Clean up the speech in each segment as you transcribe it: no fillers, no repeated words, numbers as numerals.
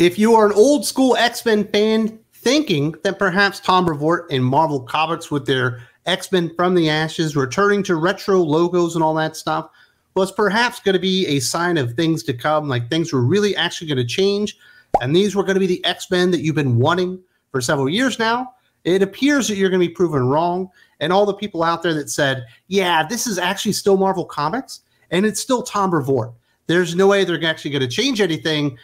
If you are an old school X-Men fan thinking that perhaps Tom Brevoort and Marvel Comics with their X-Men from the Ashes returning to retro logos and all that stuff was perhaps going to be a sign of things to come, like things were really actually going to change, and these were going to be the X-Men that you've been wanting for several years now, it appears that you're going to be proven wrong. And all the people out there that said, yeah, this is actually still Marvel Comics, and it's still Tom Brevoort, there's no way they're actually going to change anything.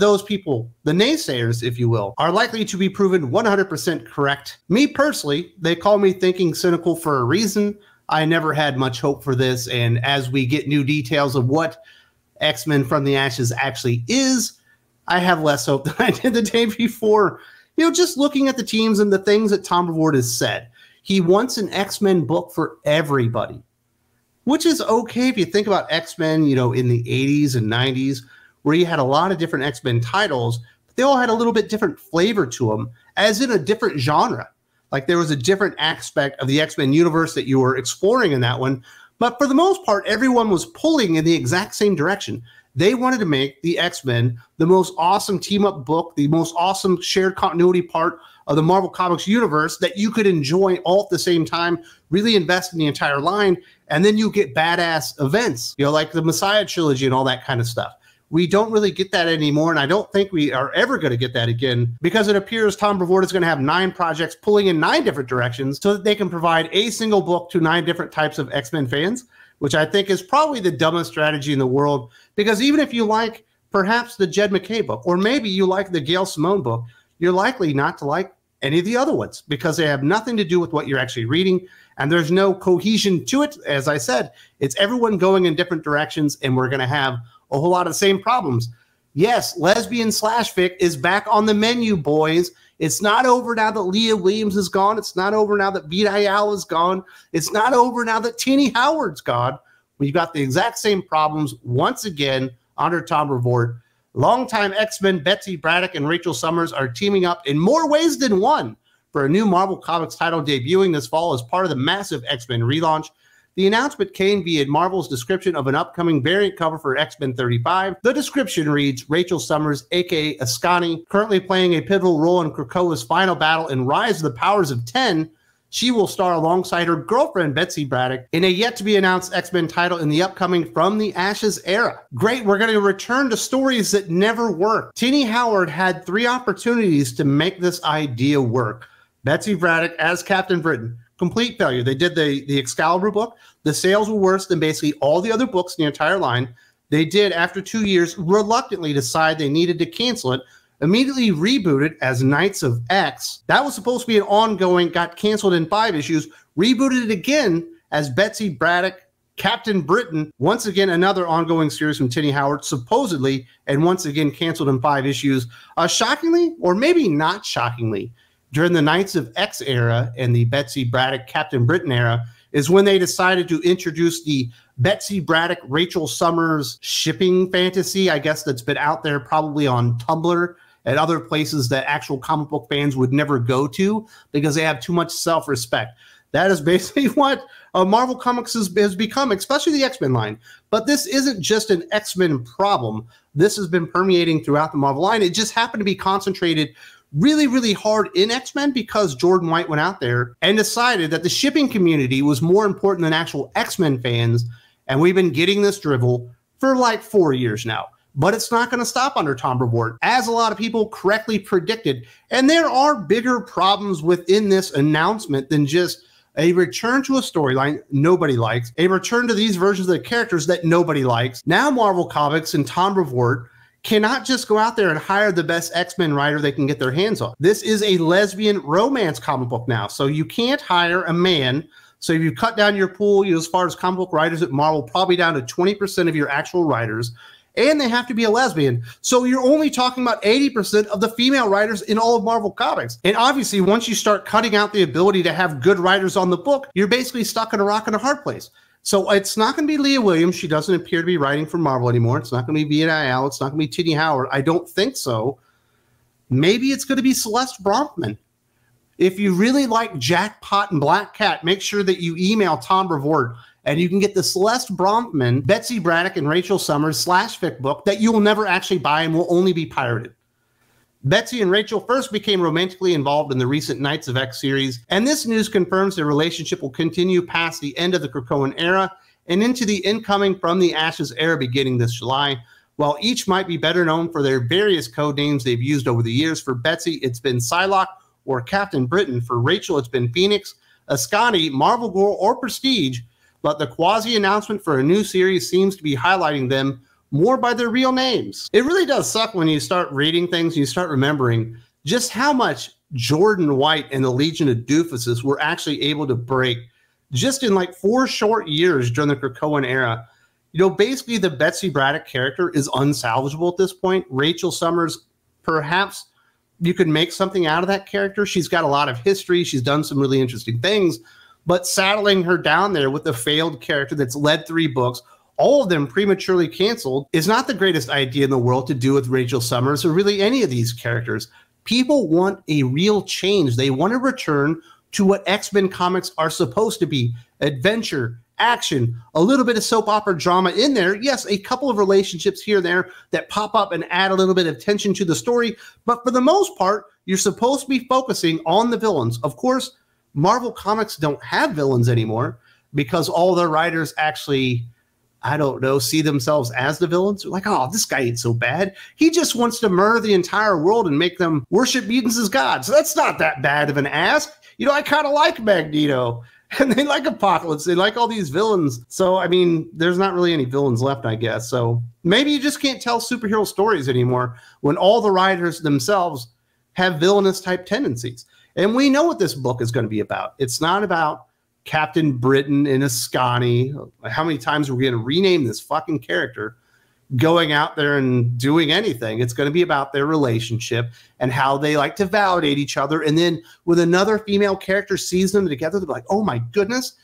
Those people, the naysayers, if you will, are likely to be proven 100% correct. Me personally, they call me thinking cynical for a reason. I never had much hope for this, and as we get new details of what X-Men from the Ashes actually is, I have less hope than I did the day before. You know, just looking at the teams and the things that Tom Brevoort has said. He wants an X-Men book for everybody, which is okay if you think about X-Men, you know, in the 80s and 90s, where you had a lot of different X-Men titles, but they all had a little bit different flavor to them, as in a different genre. Like there was a different aspect of the X-Men universe that you were exploring in that one. But for the most part, everyone was pulling in the exact same direction. They wanted to make the X-Men the most awesome team-up book, the most awesome shared continuity part of the Marvel Comics universe that you could enjoy all at the same time, really invest in the entire line, and then you get badass events, you know, like the Messiah trilogy and all that kind of stuff. We don't really get that anymore, and I don't think we are ever going to get that again, because it appears Tom Brevoort is going to have 9 projects pulling in 9 different directions so that they can provide a single book to 9 different types of X-Men fans, which I think is probably the dumbest strategy in the world, because even if you like perhaps the Jed MacKay book, or maybe you like the Gail Simone book, you're likely not to like any of the other ones because they have nothing to do with what you're actually reading, and there's no cohesion to it. As I said, it's everyone going in different directions, and we're going to have a whole lot of the same problems. Yes, lesbian slash fic is back on the menu, boys. It's not over now that Leah Williams is gone. It's not over now that Vita Ayala is gone. It's not over now that Tini Howard's gone. We've got the exact same problems once again under Tom Brevoort. Longtime X-Men Betsy, Braddock, and Rachel Summers are teaming up in more ways than one for a new Marvel Comics title debuting this fall as part of the massive X-Men relaunch. The announcement came via Marvel's description of an upcoming variant cover for X-Men 35. The description reads, Rachel Summers, aka Ascani, currently playing a pivotal role in Krakoa's final battle in Rise of the Powers of 10. She will star alongside her girlfriend, Betsy Braddock, in a yet-to-be-announced X-Men title in the upcoming From the Ashes era. Great, we're going to return to stories that never worked. Tini Howard had 3 opportunities to make this idea work. Betsy Braddock as Captain Britain. Complete failure. They did the Excalibur book. The sales were worse than basically all the other books in the entire line. They did, after 2 years, reluctantly decide they needed to cancel it, immediately rebooted as Knights of X. That was supposed to be an ongoing, got canceled in 5 issues, rebooted it again as Betsy Braddock, Captain Britain, once again another ongoing series from Tini Howard, supposedly, and once again canceled in 5 issues. Shockingly, or maybe not shockingly, during the Knights of X era and the Betsy Braddock, Captain Britain era is when they decided to introduce the Betsy Braddock, Rachel Summers shipping fantasy, I guess that's been out there probably on Tumblr and other places that actual comic book fans would never go to because they have too much self-respect. That is basically what Marvel Comics has become, especially the X-Men line. But this isn't just an X-Men problem. This has been permeating throughout the Marvel line. It just happened to be concentrated really, really hard in X-Men because Jordan White went out there and decided that the shipping community was more important than actual X-Men fans. And we've been getting this drivel for like 4 years now. But it's not going to stop under Tom Brevoort, as a lot of people correctly predicted. And there are bigger problems within this announcement than just a return to a storyline nobody likes, a return to these versions of the characters that nobody likes. Now Marvel Comics and Tom Brevoort cannot just go out there and hire the best X-Men writer they can get their hands on. This is a lesbian romance comic book now, so you can't hire a man. So if you cut down your pool, as far as comic book writers at Marvel, probably down to 20% of your actual writers, and they have to be a lesbian. So you're only talking about 80% of the female writers in all of Marvel Comics. And obviously, once you start cutting out the ability to have good writers on the book, you're basically stuck in a rock and a hard place. So it's not going to be Leah Williams. She doesn't appear to be writing for Marvel anymore. It's not going to be Vita Ayala. It's not going to be Tini Howard. I don't think so. Maybe it's going to be Celeste Bronfman. If you really like Jackpot and Black Cat, make sure that you email Tom Brevoort and you can get the Celeste Bronfman, Betsy Braddock, and Rachel Summers /fic book that you will never actually buy and will only be pirated. Betsy and Rachel first became romantically involved in the recent Knights of X series, and this news confirms their relationship will continue past the end of the Krakoan Era and into the incoming From the Ashes era beginning this July. While each might be better known for their various code names they've used over the years, for Betsy, it's been Psylocke or Captain Britain. For Rachel, it's been Phoenix, Ascani, Marvel Girl, or Prestige, but the quasi-announcement for a new series seems to be highlighting them more by their real names. It really does suck when you start reading things and you start remembering just how much Jordan White and the Legion of Doofuses were actually able to break just in like 4 short years during the Krakoan Era. You know, basically the Betsy Braddock character is unsalvageable at this point. Rachel Summers, perhaps you could make something out of that character. She's got a lot of history. She's done some really interesting things, but saddling her down there with a failed character that's led 3 books, all of them prematurely canceled, is not the greatest idea in the world to do with Rachel Summers or really any of these characters. People want a real change. They want to return to what X-Men comics are supposed to be: adventure, action, a little bit of soap opera drama in there. Yes, a couple of relationships here and there that pop up and add a little bit of tension to the story. But for the most part, you're supposed to be focusing on the villains. Of course, Marvel Comics don't have villains anymore because all their writers actually, I don't know, see themselves as the villains. Like, oh, this guy ain't so bad. He just wants to murder the entire world and make them worship mutants as gods. So that's not that bad of an ask. You know, I kind of like Magneto. And they like Apocalypse. They like all these villains. So, I mean, there's not really any villains left, I guess. So maybe you just can't tell superhero stories anymore when all the writers themselves have villainous type tendencies. And we know what this book is going to be about. It's not about Captain Britain and Ascani. How many times are we going to rename this fucking character going out there and doing anything? It's going to be about their relationship and how they like to validate each other. And then with another female character sees them together, they're like, oh my goodness,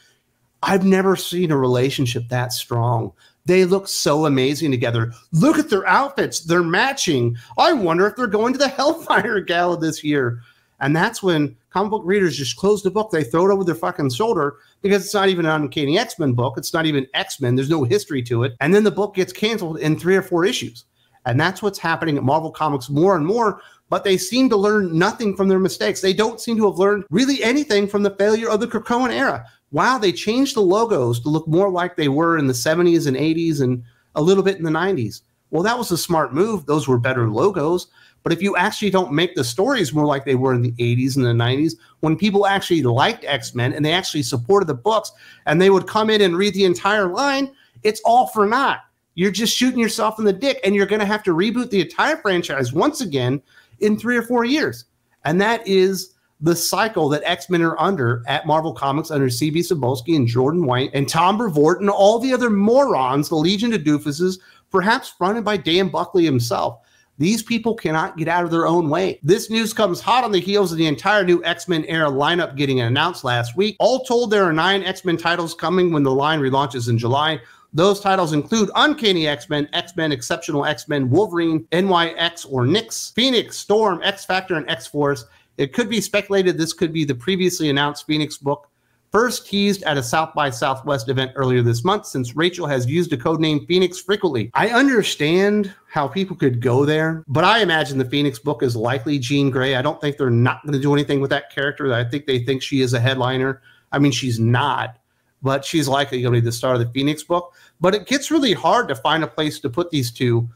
I've never seen a relationship that strong. They look so amazing together. Look at their outfits. They're matching. I wonder if they're going to the Hellfire Gala this year. And that's when comic book readers just close the book. They throw it over their fucking shoulder because it's not even an Uncanny X-Men book. It's not even X-Men. There's no history to it. And then the book gets canceled in 3 or 4 issues. And that's what's happening at Marvel Comics more and more. But they seem to learn nothing from their mistakes. They don't seem to have learned really anything from the failure of the Krakoan Era. Wow, they changed the logos to look more like they were in the 70s and 80s and a little bit in the 90s. Well, that was a smart move. Those were better logos. But if you actually don't make the stories more like they were in the 80s and the 90s, when people actually liked X-Men and they actually supported the books and they would come in and read the entire line, it's all for naught. You're just shooting yourself in the dick, and you're going to have to reboot the entire franchise once again in 3 or 4 years. And that is the cycle that X-Men are under at Marvel Comics under C.B. Cebulski and Jordan White and Tom Brevoort and all the other morons, the Legion of Doofuses, perhaps fronted by Dan Buckley himself. These people cannot get out of their own way. This news comes hot on the heels of the entire new X-Men Era lineup getting announced last week. All told, there are 9 X-Men titles coming when the line relaunches in July. Those titles include Uncanny X-Men, X-Men, Exceptional X-Men, Wolverine, NYX or Nyx, Phoenix, Storm, X-Factor, and X-Force. It could be speculated this could be the previously announced Phoenix book, first teased at a South by Southwest event earlier this month, since Rachel has used the codename Phoenix frequently. I understand how people could go there, but I imagine the Phoenix book is likely Jean Grey. I don't think they're not going to do anything with that character. I think they think she is a headliner. I mean, she's not, but she's likely going to be the star of the Phoenix book. But it gets really hard to find a place to put these two.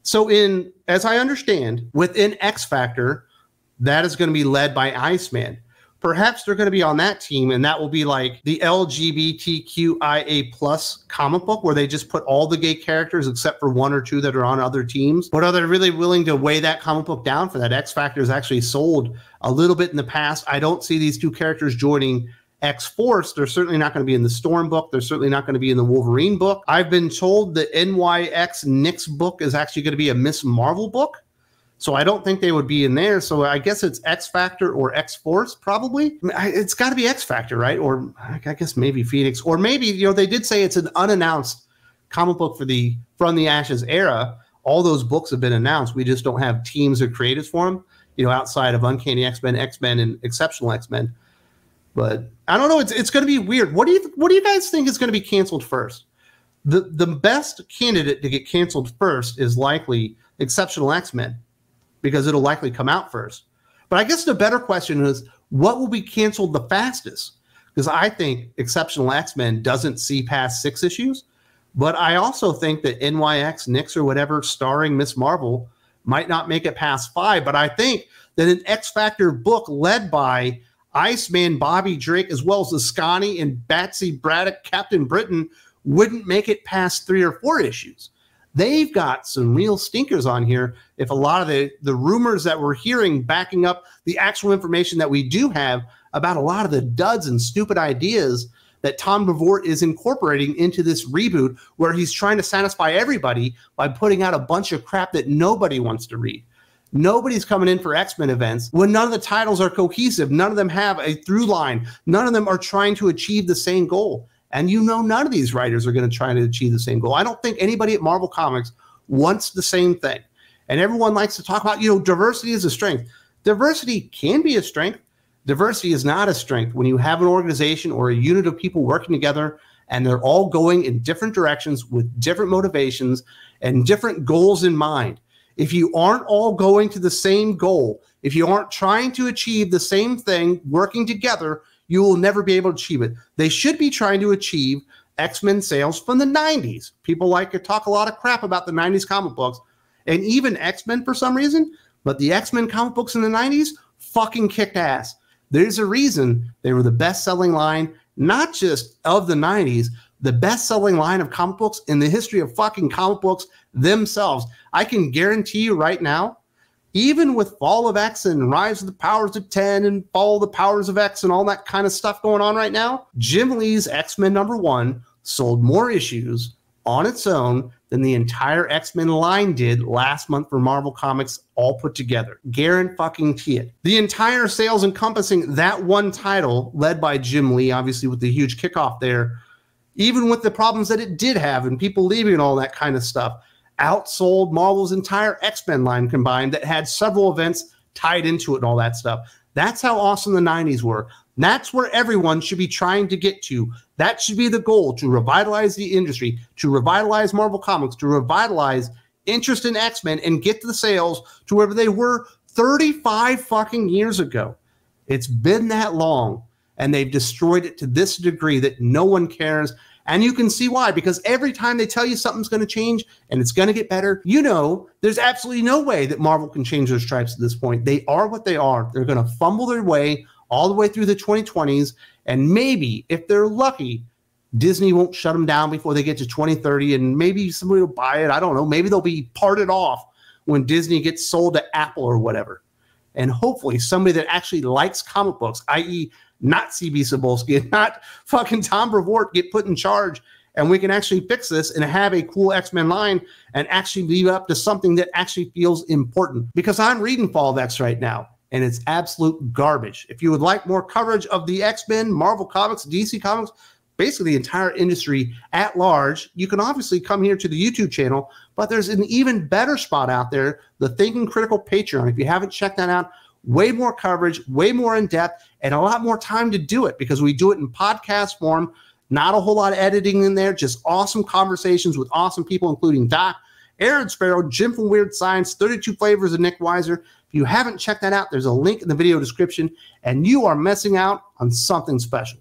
So as I understand, within X Factor, that is going to be led by Iceman. Perhaps they're going to be on that team, and that will be like the LGBTQIA+ comic book where they just put all the gay characters except for 1 or 2 that are on other teams. But are they really willing to weigh that comic book down for that? X Factor has actually sold a little bit in the past. I don't see these 2 characters joining X-Force. They're certainly not going to be in the Storm book. They're certainly not going to be in the Wolverine book. I've been told the NYX Nyx book is actually going to be a Miss Marvel book. So I don't think they would be in there. So I guess it's X Factor or X-Force, probably. It's got to be X Factor, right? Or I guess maybe Phoenix. Or maybe, you know, they did say it's an unannounced comic book for the From the Ashes era. All those books have been announced. We just don't have teams or creators for them, you know, outside of Uncanny X-Men, X-Men, and Exceptional X-Men. But I don't know. It's going to be weird. What do you guys think is going to be canceled first? The best candidate to get canceled first is likely Exceptional X-Men. because it'll likely come out first. But I guess the better question is, what will be canceled the fastest? Because I think Exceptional X-Men doesn't see past 6 issues, but I also think that NYX, Nyx, or whatever, starring Miss Marvel, might not make it past 5. But I think that an X-Factor book led by Iceman, Bobby Drake, as well as the Scotty and Betsy, Braddock, Captain Britain, wouldn't make it past 3 or 4 issues. They've got some real stinkers on here. If a lot of the rumors that we're hearing backing up the actual information that we do have about a lot of the duds and stupid ideas that Tom Brevoort is incorporating into this reboot, where he's trying to satisfy everybody by putting out a bunch of crap that nobody wants to read. Nobody's coming in for X-Men events when none of the titles are cohesive. None of them have a through line. None of them are trying to achieve the same goal. And you know, none of these writers are going to try to achieve the same goal. I don't think anybody at Marvel Comics wants the same thing. And everyone likes to talk about, you know, diversity is a strength. Diversity can be a strength. Diversity is not a strength when you have an organization or a unit of people working together and they're all going in different directions with different motivations and different goals in mind. If you aren't all going to the same goal, if you aren't trying to achieve the same thing, working together, you will never be able to achieve it. They should be trying to achieve X-Men sales from the 90s. People like to talk a lot of crap about the 90s comic books and even X-Men for some reason, but the X-Men comic books in the 90s fucking kicked ass. There's a reason they were the best-selling line, not just of the 90s, the best-selling line of comic books in the history of fucking comic books themselves. I can guarantee you right now, even with Fall of X and Rise of the Powers of 10 and Fall of the Powers of X and all that kind of stuff going on right now, Jim Lee's X-Men #1 sold more issues on its own than the entire X-Men line did last month for Marvel Comics all put together. Guarantee it. The entire sales encompassing that one title, led by Jim Lee, obviously with the huge kickoff there, even with the problems that it did have and people leaving and all that kind of stuff, outsold Marvel's entire X-Men line combined that had several events tied into it and all that stuff. That's how awesome the 90s were. That's where everyone should be trying to get to. That should be the goal, to revitalize the industry, to revitalize Marvel Comics, to revitalize interest in X-Men and get the sales to wherever they were 35 fucking years ago. It's been that long, and they've destroyed it to this degree that no one cares. And you can see why, because every time they tell you something's going to change and it's going to get better, you know, there's absolutely no way that Marvel can change their stripes at this point. They are what they are. They're going to fumble their way all the way through the 2020s. And maybe, if they're lucky, Disney won't shut them down before they get to 2030. And maybe somebody will buy it. I don't know. Maybe they'll be parted off when Disney gets sold to Apple or whatever. And hopefully somebody that actually likes comic books, i.e., not CB Cebulski and not fucking Tom Brevoort, get put in charge, and we can actually fix this and have a cool X-Men line and actually leave it up to something that actually feels important. Because I'm reading Fall of X right now, and it's absolute garbage. If you would like more coverage of the X-Men, Marvel Comics, DC Comics, basically the entire industry at large, you can obviously come here to the YouTube channel, but there's an even better spot out there, the Thinking Critical Patreon. If you haven't checked that out, way more coverage, way more in depth, and a lot more time to do it because we do it in podcast form. Not a whole lot of editing in there, just awesome conversations with awesome people, including Doc, Aaron Sparrow, Jim from Weird Science, 32 Flavors, and Nick Weiser. If you haven't checked that out, there's a link in the video description, and you are missing out on something special.